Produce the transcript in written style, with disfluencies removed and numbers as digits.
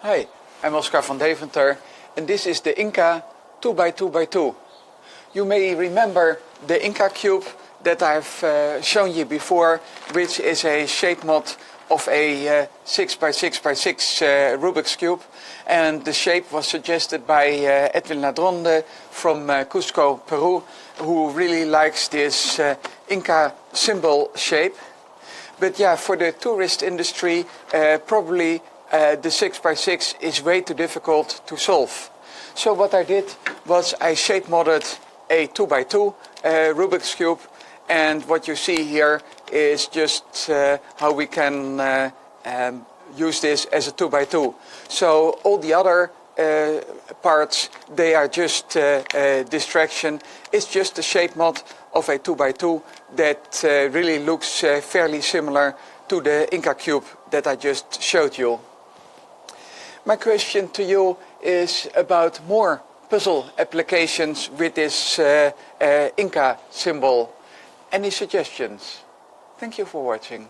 Hi, I'm Oscar van Deventer, and this is the Inka 2x2x2. You may remember the Inka cube that I've shown you before, which is a shape mod of a 6x6x6 Rubik's Cube. And the shape was suggested by Edwin Ladronde from Cusco, Peru, who really likes this Inka symbol shape. But yeah, for the tourist industry, probably the 6x6 is way too difficult to solve. So what I did was I shape modded a 2x2 Rubik's Cube, and what you see here is just how we can use this as a 2x2. So all the other parts, they are just a distraction. It's just a shape mod of a 2x2 that really looks fairly similar to the Inka cube that I just showed you. My question to you is about more puzzle applications with this Inka symbol. Any suggestions? Thank you for watching.